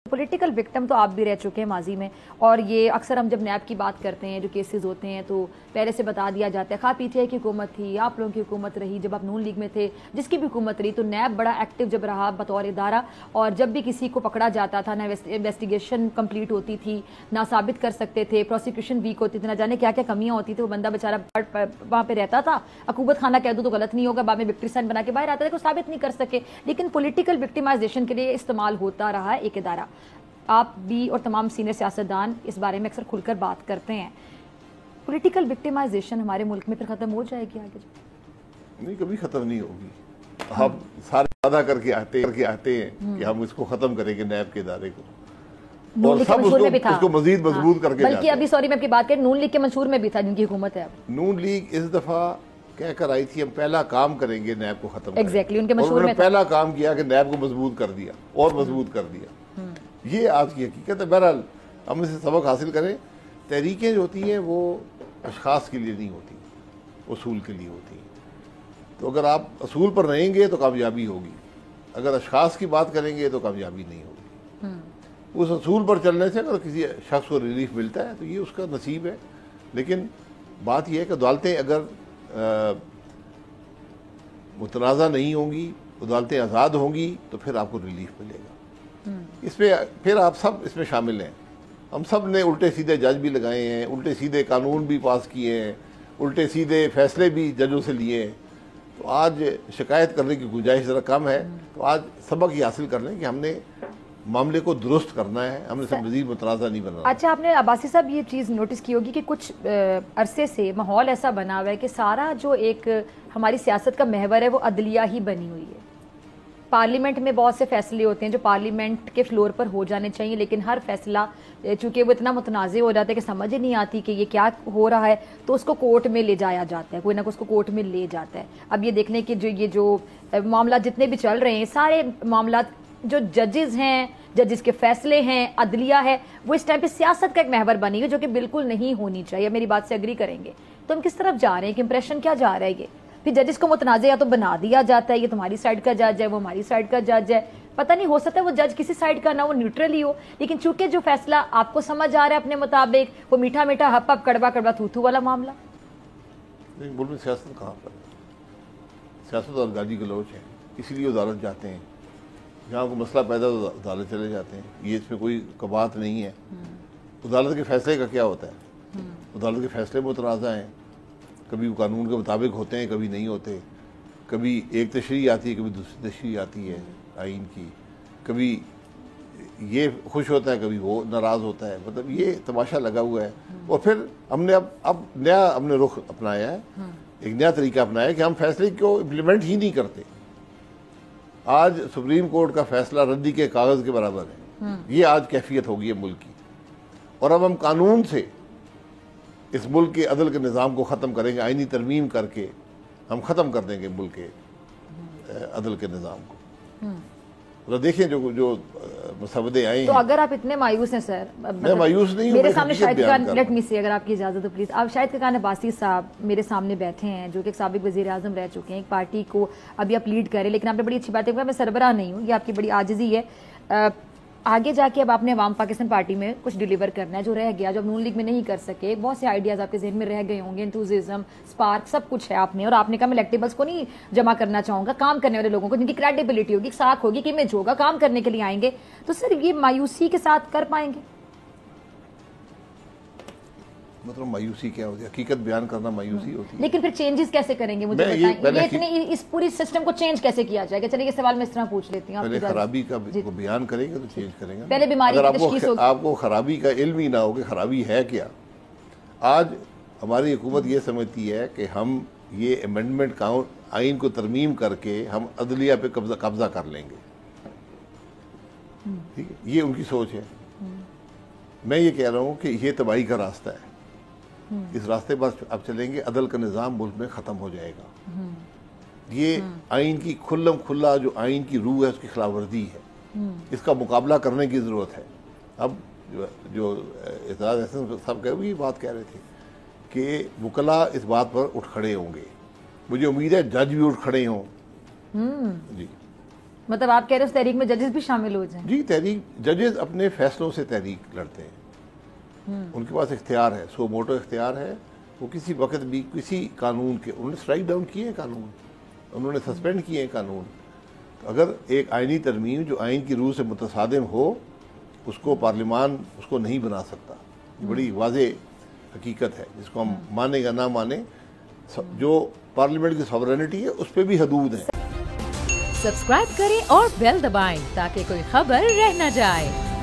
Political victim तो आप भी रह चुके हैं माजी में, और ये अक्सर हम जब नैब की बात करते हैं, जो केसेस होते हैं तो पहले से बता दिया जाता है खा पीटीआई की हुकूमत थी, आप लोगों की हुकूमत रही, जब आप नून लीग में थे, जिसकी भी हुकूमत रही, तो नैब बड़ा एक्टिव जब रहा बतौर इदारा, और जब भी किसी को पकड़ा जाता था ना इन्वेस्टिगेशन कंप्लीट होती थी, ना साबित कर सकते थे, प्रोसिक्यूशन वीक होती थी, ना जाने क्या क्या कमियाँ होती थी, वो बंदा बेचारा वहाँ पर रहता था, अकूबत खाना कह दूँ तो गलत नहीं होगा, बाद में विक्ट्री साइन बना के बाहर आता था, कोई साबित नहीं कर सके, लेकिन पॉलिटिकल विक्टिमाइजेशन के लिए इस्तेमाल होता रहा है एक इदारा। आप भी और तमाम सीनियर सियासतदान इस बारे में अक्सर खुलकर बात करते हैं। पॉलिटिकल विक्टिमाइजेशन हमारे मुल्क में फिर खत्म हो जाएगी आगे? नहीं, कभी खत्म नहीं होगी। हम सारे वादा करके आते हैं कि हम इसको खत्म करेंगे नैब के इदारे को, और सब उसको मजीद मजबूत करके बल्कि अभी सॉरी मैं आपकी बात करें, नून लीग के मंशूर में भी था जिनकी हुकूमत है। अब नून लीग इस दफा कहकर आई थी हम पहला काम करेंगे नैब को खत्म। एग्जैक्टली उनके मंशूर में पहला काम किया कि नैब को मजबूत कर दिया और मजबूत कर दिया। ये आज की हकीकत है। बहरहाल हम इसे सबक हासिल करें। तहरीकें जो होती हैं वो अशखास के लिए नहीं होती, उसूल के लिए होती हैं। तो अगर आप असूल पर रहेंगे तो कामयाबी होगी, अगर अशखास की बात करेंगे तो कामयाबी नहीं होगी। उस असूल पर चलने से अगर किसी शख्स को रिलीफ मिलता है तो ये उसका नसीब है। लेकिन बात यह है कि अदालतें अगर मुतनाज़ा नहीं होंगी, अदालतें आज़ाद होंगी तो फिर आपको रिलीफ मिलेगा। इसमें फिर आप सब इसमें शामिल हैं। हम सब ने उल्टे सीधे जज भी लगाए हैं, उल्टे सीधे कानून भी पास किए हैं, उल्टे सीधे फैसले भी जजों से लिए हैं। तो आज शिकायत करने की गुंजाइश ज़रा कम है। तो आज सबक ये हासिल कर लें कि हमने मामले को दुरुस्त करना है, हमने सब मज़ीद मुतनाज़ा नहीं बनना। अच्छा, आपने अब्बासी साहब ये चीज़ नोटिस की होगी कि कुछ अरसे से माहौल ऐसा बना हुआ है कि सारा जो एक हमारी सियासत का महवर है वो अदलिया ही बनी हुई है। पार्लियामेंट में बहुत से फैसले होते हैं जो पार्लियामेंट के फ्लोर पर हो जाने चाहिए, लेकिन हर फैसला चूंकि वो इतना मुतनाज़ हो जाता है कि समझ ही नहीं आती कि ये क्या हो रहा है, तो उसको कोर्ट में ले जाया जाता है, कोई ना कोई उसको कोर्ट में ले जाता है। अब ये देखने कि जो मामला जितने भी चल रहे हैं, सारे मामला जो जजेस हैं, जजेस के फैसले हैं, अदलिया है, वो इस टाइम पे सियासत का एक महवर बनी है जो कि बिल्कुल नहीं होनी चाहिए। मेरी बात से एग्री करेंगे। तो हम किस तरफ जा रहे हैं, कि इंप्रेशन क्या जा रहा है ये? फिर जजेस को मुतनाज़ या तो बना दिया जाता है, ये तुम्हारी साइड का जज है, वो हमारी साइड का जज है। पता नहीं, हो सकता है वो जज किसी साइड का ना, वो न्यूट्रल ही हो, लेकिन चूंकि जो फैसला आपको समझ आ रहा है अपने मुताबिक, वो मीठा मीठा हप हप कड़वा कड़वा थू थू वाला मामला। मुल्क में सियासत कहाँ पर? सियासत और गाली गलौच है, इसीलिए अदालत जाते हैं। जहाँ को मसला पैदा हो अदालत चले जाते हैं। ये इसमें कोई कबात नहीं है। अदालत के फैसले का क्या होता है? अदालत के फैसले मुतनाज़ा हैं, कभी वो कानून के मुताबिक होते हैं, कभी नहीं होते। कभी एक तशरीह आती है, कभी दूसरी तशरीह आती है आइन की, कभी ये खुश होता है, कभी वो नाराज़ होता है। मतलब ये तमाशा लगा हुआ है। और फिर हमने अब नया हमने रुख अपनाया है, एक नया तरीका अपनाया है कि हम फैसले को इम्प्लीमेंट ही नहीं करते। आज सुप्रीम कोर्ट का फैसला रद्दी के कागज़ के बराबर है। ये आज कैफियत होगी है मुल्क की। और अब हम कानून से इस मुल्क के अदल के निज़ाम को ख़त्म करेंगे, आइनी तरमीम करके हम ख़त्म कर देंगे मुल्क के अदल के निज़ाम को। तो देखिए जो मसवदे आए हैं। तो अगर आप इतने मायूस हैं सर, मैं मायूस नहीं हूं, मेरे सामने शाहिद लेट मी से, अगर आपकी इजाज़त हो प्लीज़। आप शाहिद खान अब्बासी साहब मेरे सामने बैठे हैं, जो कि एक साबिक वज़ीर आज़म रह चुके हैं, एक पार्टी को अभी आप लीड करें, लेकिन आपने बड़ी अच्छी बात है, मैं सरबराह नहीं हूँ, ये आपकी बड़ी आजिज़ी है। आगे जाके अब आपने अवाम पाकिस्तान पार्टी में कुछ डिलीवर करना है, जो रह गया, जो अब नून लीग में नहीं कर सके। बहुत से आइडियाज़ आपके जहन में रह गए होंगे, एंथुसिज्म, स्पार्क, सब कुछ है आपने। और आपने कहा मैं इलेक्टेबल्स को नहीं जमा करना चाहूँगा, काम करने वाले लोगों को, जिनकी क्रेडिबिलिटी होगी, साख होगी, कि इमेज होगा, काम करने के लिए आएंगे। तो सर ये मायूसी के साथ कर पाएंगे? मतलब मायूसी क्या होती है? हकीकत बयान करना मायूसी होती है। लेकिन फिर चेंजेस कैसे करेंगे, मुझे बताएं। ये इतनी इस पूरी सिस्टम को चेंज कैसे किया जाएगा? चलिए ये सवाल मैं इस तरह पूछ लेती हूँ। पहले खराबी का बयान करेंगे तो चेंज करेंगे। पहले बीमारी अगर आपको खराबी का इल्म ही ना हो कि खराबी है क्या। आज हमारी हुकूमत ये समझती है कि हम ये अमेंडमेंट आइन को तरमीम करके हम अदलिया पे कब्जा कर लेंगे। ठीक है, ये उनकी सोच है। मैं ये कह रहा हूँ कि ये तबाही का रास्ता है। इस रास्ते पर अब चलेंगे, अदल का निज़ाम मुल्क में ख़त्म हो जाएगा। ये आइन की खुल्ला जो आइन की रूह है उसकी खिलाफ वर्जी है। इसका मुकाबला करने की ज़रूरत है। अब जो एतराज़ हसन साहब कह बात कह रहे थे कि वकला इस बात पर उठ खड़े होंगे। मुझे उम्मीद है जज भी उठ खड़े हों। जी मतलब आप कह रहे हैं उस तहरीक में जजेस भी शामिल हो जाएं? जी, तहरीक जजेस अपने फैसलों से तहरीक लड़ते हैं, उनके पास इख्तियार है, सो मोटो इख्तियार है। वो किसी वक्त भी किसी कानून के, उन्होंने स्ट्राइक डाउन किए हैं कानून, उन्होंने सस्पेंड किए हैं कानून। तो अगर एक आइनी तरमीम जो आइन की रूह से मुतसादिम हो, उसको पार्लियामान उसको नहीं बना सकता। ये बड़ी वाज़े हकीकत है, जिसको हम माने या ना माने, जो पार्लियामेंट की सॉवरेनिटी है उस पर भी हदूद है। सब्सक्राइब करें और बेल दबाएं ताकि कोई खबर रह न जाए।